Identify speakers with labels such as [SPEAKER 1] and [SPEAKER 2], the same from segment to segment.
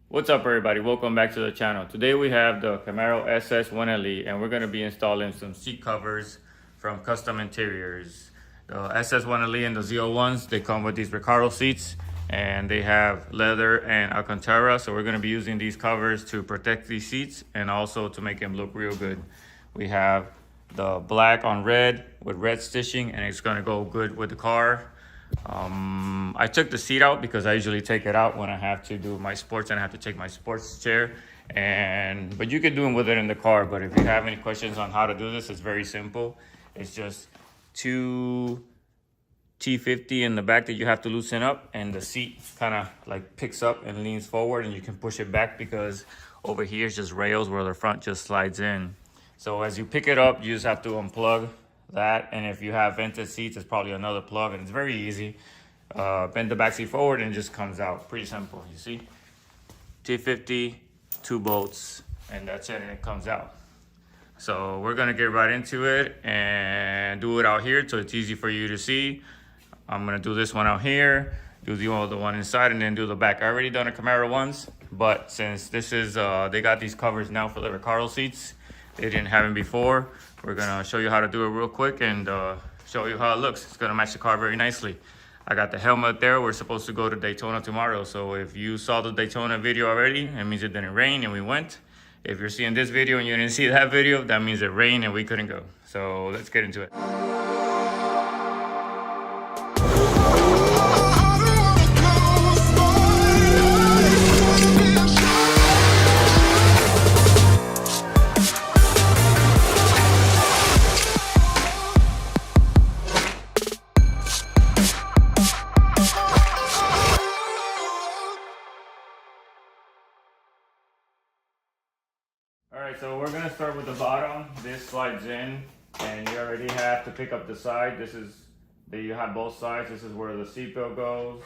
[SPEAKER 1] What's up everybody, welcome back to the channel. Today we have the Camaro SS1 LE and we're going to be installing some seat covers from Custom Interiors. The SS1 LE and the ZL1s, they come with these Recaro seats and they have leather and Alcantara. So we're going to be using these covers to protect these seats and also to make them look real good. We have the black on red with red stitching and it's going to go good with the car. I took the seat out because I usually take it out when I have to do my sports and I have to take my sports chair. But you can do them with it in the car. But if you have any questions on how to do this, it's very simple. It's just two T50 in the back that you have to loosen up, and the seat kind of like picks up and leans forward, and you can push it back because over here is just rails where the front just slides in. So as you pick it up, you just have to unplug that, and if you have vented seats, it's probably another plug, and it's very easy. Bend the back seat forward and it just comes out. Pretty simple, you see? T50, 2 bolts, and that's it, and it comes out. So we're gonna get right into it and do it out here so it's easy for you to see. I'm gonna do this one out here, do the one inside, and then do the back. I already done a Camaro once, but since this is, they got these covers now for the Recaro seats, they didn't have them before. We're gonna show you how to do it real quick and show you how it looks. It's gonna match the car very nicely. I got the helmet there. We're supposed to go to Daytona tomorrow. So if you saw the Daytona video already, it means it didn't rain and we went. If you're seeing this video and you didn't see that video, that means it rained and we couldn't go. So let's get into it. Alright, so we're gonna start with the bottom. This slides in and you already have to pick up the side. You have both sides. This is where the seatbelt goes.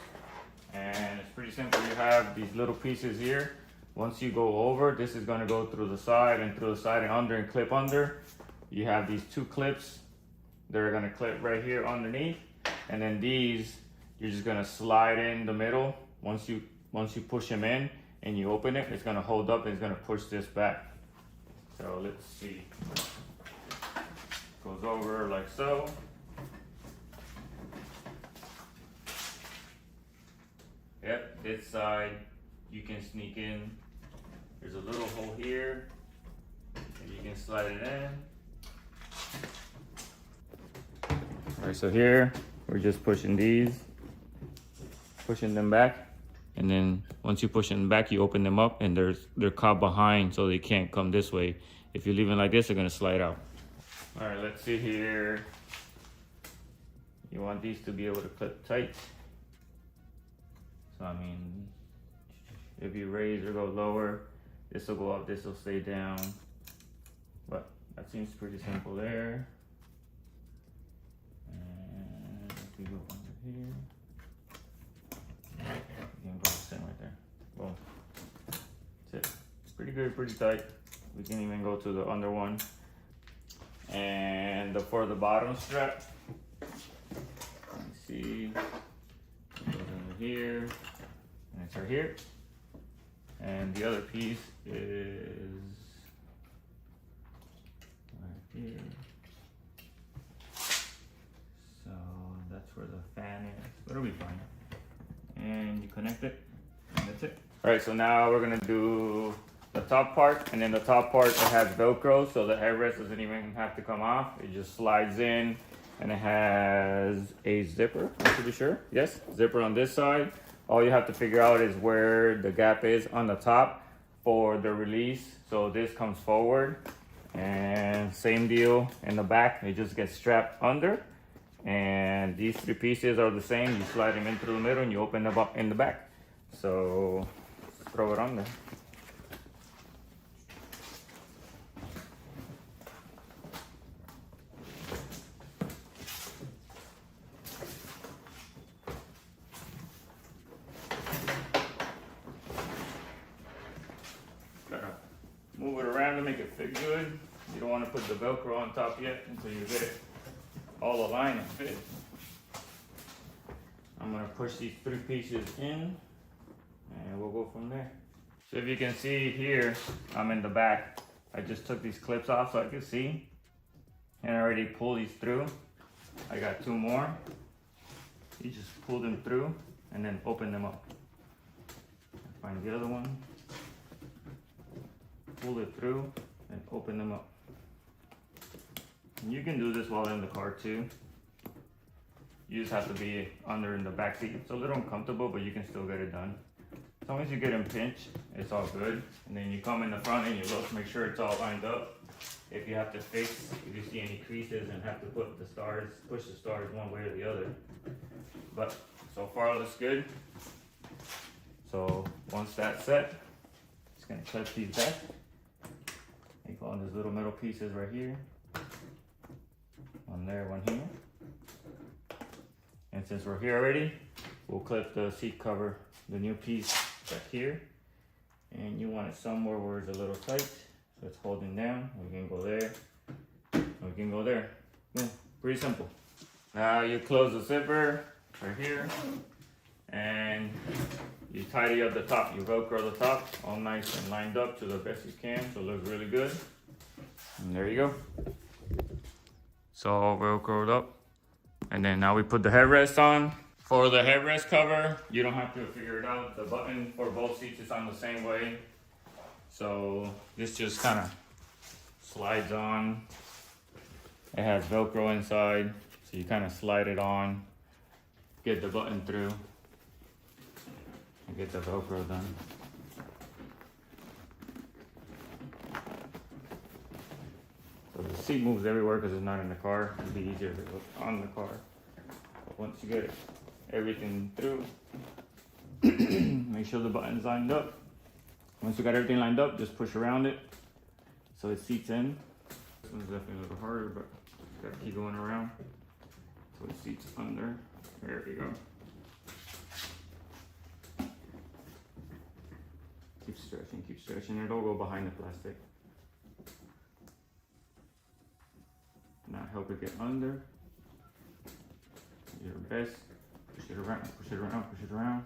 [SPEAKER 1] And it's pretty simple. You have these little pieces here. Once you go over, this is gonna go through the side and under and clip under. You have these 2 clips. They're gonna clip right here underneath. And then these, you're just gonna slide in the middle. Once you push them in and you open it, it's gonna hold up and it's gonna push this back. So let's see. Goes over like so. Yep, this side you can sneak in. There's a little hole here and you can slide it in. Alright, so here we're just pushing them back. And then once you push them back, you open them up and they're caught behind so they can't come this way. If you leave them like this, they're gonna slide out. All right, let's see here. You want these to be able to clip tight. So I mean, if you raise or go lower, this will go up, this will stay down. But that seems pretty simple there. And if we go under here. You can go same right there. Boom. That's it. Pretty good, pretty tight. We can even go to the under one. And for the bottom strap, let's see, it goes under here, and it's right here. And the other piece is right here. So that's where the fan is, but it'll be fine. And you connect it, and that's it. All right, so now we're gonna do the top part, and then the top part, it has Velcro, so the headrest doesn't even have to come off. It just slides in, and it has a zipper, I'm pretty sure. Yes, zipper on this side. All you have to figure out is where the gap is on the top for the release. So this comes forward, and same deal in the back. It just gets strapped under. And these 3 pieces are the same. You slide them in through the middle and you open them up in the back. So throw it on there. Gotta move it around to make it fit good. You don't want to put the Velcro on top yet until you get it all aligned and fit. I'm gonna push these 3 pieces in and we'll go from there. So if you can see here, I'm in the back. I just took these clips off so I could see. And I already pulled these through. I got 2 more. You just pull them through and then open them up. Find the other one. Pull it through and open them up. And you can do this while in the car too. You just have to be under in the back seat. It's a little uncomfortable, but you can still get it done. As long as you get them pinched, it's all good. And then you come in the front and you look, make sure it's all lined up. If you have to fix, if you see any creases and have to put the stars, push the stars one way or the other. But so far it looks good. So once that's set, just gonna clip these back. You go on these little metal pieces right here. One there, one here. And since we're here already, we'll clip the seat cover, the new piece back here. And you want it somewhere where it's a little tight, so it's holding down. We can go there, we can go there. Boom, pretty simple. Now you close the zipper right here, and you tidy up the top. You Velcro the top, all nice and lined up to the best you can, so it looks really good. And there you go. So all Velcroed up. And then now we put the headrest on. For the headrest cover, you don't have to figure it out. The button for both seats is on the same way. So this just kind of slides on. It has Velcro inside, so you kind of slide it on, get the button through, and get the Velcro done. So the seat moves everywhere because it's not in the car. It'd be easier if it was on the car. But once you get everything through, make sure the button's lined up. Once you got everything lined up, just push around it so it seats in. This one's definitely a little harder, but you gotta keep going around so it seats under. There we go. Keep stretching. It'll go behind the plastic. Now help it get under. Your best. Push it around, push it around, push it around.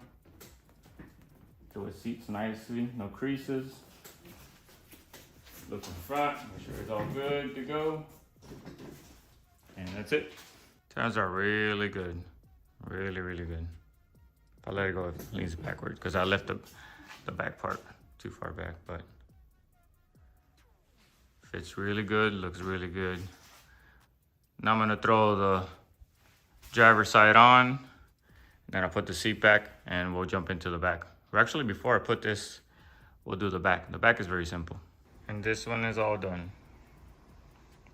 [SPEAKER 1] So it seats nicely, no creases. Look in front, make sure it's all good to go. And that's it. Tires are really good. Really, really good. If I let it go, it leans backwards because I left the back part too far back, but fits really good, looks really good. Now I'm gonna throw the driver's side on, then I'll put the seat back and we'll jump into the back. Or actually, before I put this, we'll do the back. The back is very simple. And this one is all done.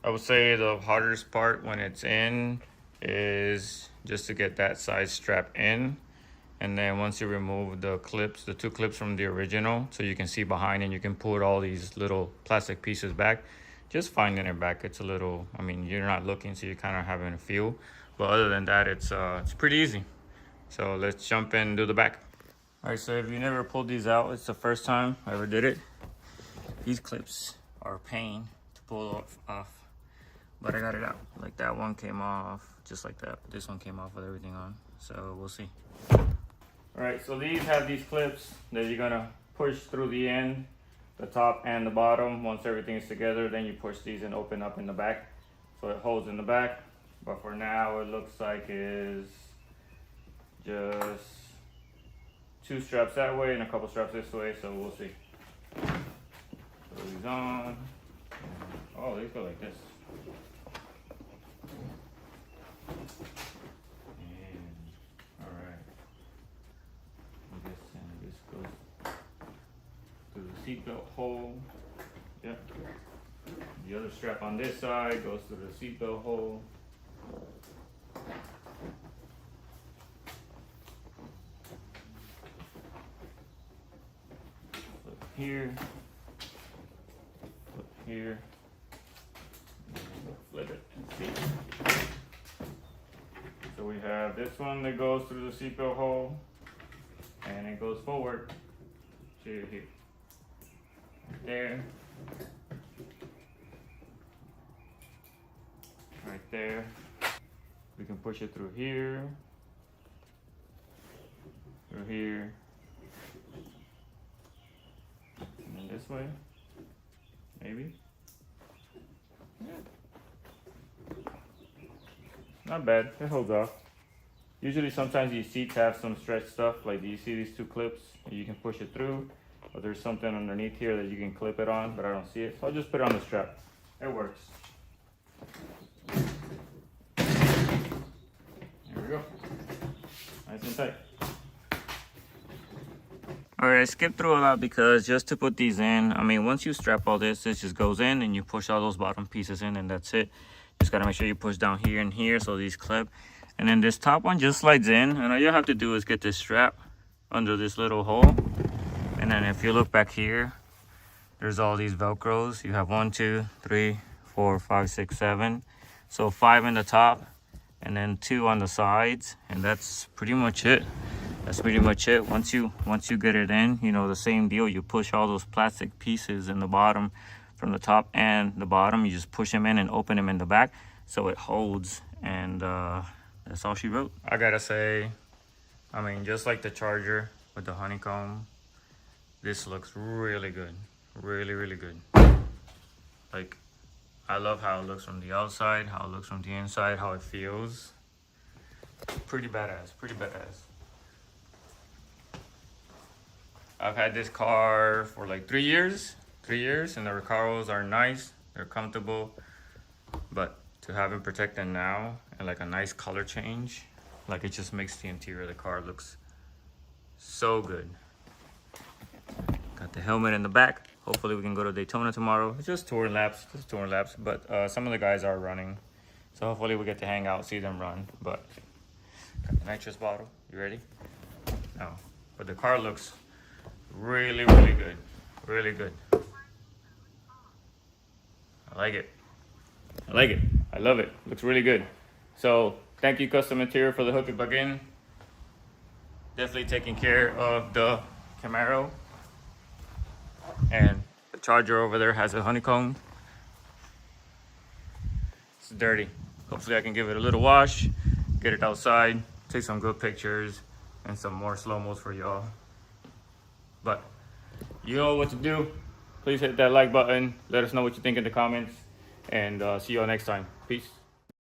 [SPEAKER 1] I would say the hardest part when it's in is just to get that side strap in. And then once you remove the clips, the 2 clips from the original, so you can see behind and you can pull all these little plastic pieces back. Just finding it back, it's a little, I mean, you're not looking, so you're kind of having a feel. But other than that, it's pretty easy. So let's jump in and do the back. All right, so if you never pulled these out, it's the first time I ever did it. These clips are a pain to pull off, but I got it out. Like that one came off, just like that. This one came off with everything on, so we'll see. All right, so these have these clips that you're gonna push through the end, the top and the bottom. Once everything is together, then you push these and open up in the back. So it holds in the back, but for now it looks like is just 2 straps that way and a couple straps this way, so we'll see. Throw these on. Oh, these go like this. And all right. This goes through the seatbelt hole. Yep. The other strap on this side goes through the seatbelt hole. Flip here. Flip here. Flip it and see. So we have this one that goes through the seatbelt hole and it goes forward to here. Right there. Right there. We can push it through here. Through here. this way. Maybe. Yeah. Not bad. It holds off. Usually sometimes these seats have some stretch stuff. Like, do you see these two clips? You can push it through. But there's something underneath here that you can clip it on, but I don't see it. So I'll just put it on the strap. It works. There we go. Nice and tight. Alright, I skipped through a lot because just to put these in, I mean, once you strap all this just goes in and you push all those bottom pieces in and that's it. Just gotta make sure you push down here and here so these clip. And then this top one just slides in, and all you have to do is get this strap under this little hole. And then if you look back here, there's all these Velcros. You have 1, 2, 3, 4, 5, 6, 7. So 5 in the top and then 2 on the sides, and that's pretty much it. That's pretty much it. Once you get it in, you know, the same deal. You push all those plastic pieces in the bottom from the top and the bottom. You just push them in and open them in the back so it holds, and that's all she wrote. I gotta say, I mean, just like the Charger with the honeycomb, this looks really good. Really, really good. Like, I love how it looks from the outside, how it looks from the inside, how it feels. Pretty badass, pretty badass. I've had this car for like 3 years. 3 years, and the Recaros are nice. They're comfortable. But to have it protected now and like a nice color change, like, it just makes the interior of the car looks so good. Got the helmet in the back. Hopefully we can go to Daytona tomorrow. It's just touring laps, but some of the guys are running. So hopefully we get to hang out, see them run. But got the nitrous bottle. You ready? No. But the car looks really, really good. Really good. I like it. I like it. I love it. Looks really good. So thank you, Custom Interior, for the hook and plug in. Definitely taking care of the Camaro. And the Charger over there has a honeycomb. It's dirty. Hopefully I can give it a little wash, get it outside, take some good pictures, and some more slow-mos for y'all. But you know what to do. Please hit that like button. Let us know what you think in the comments. And see y'all next time. Peace.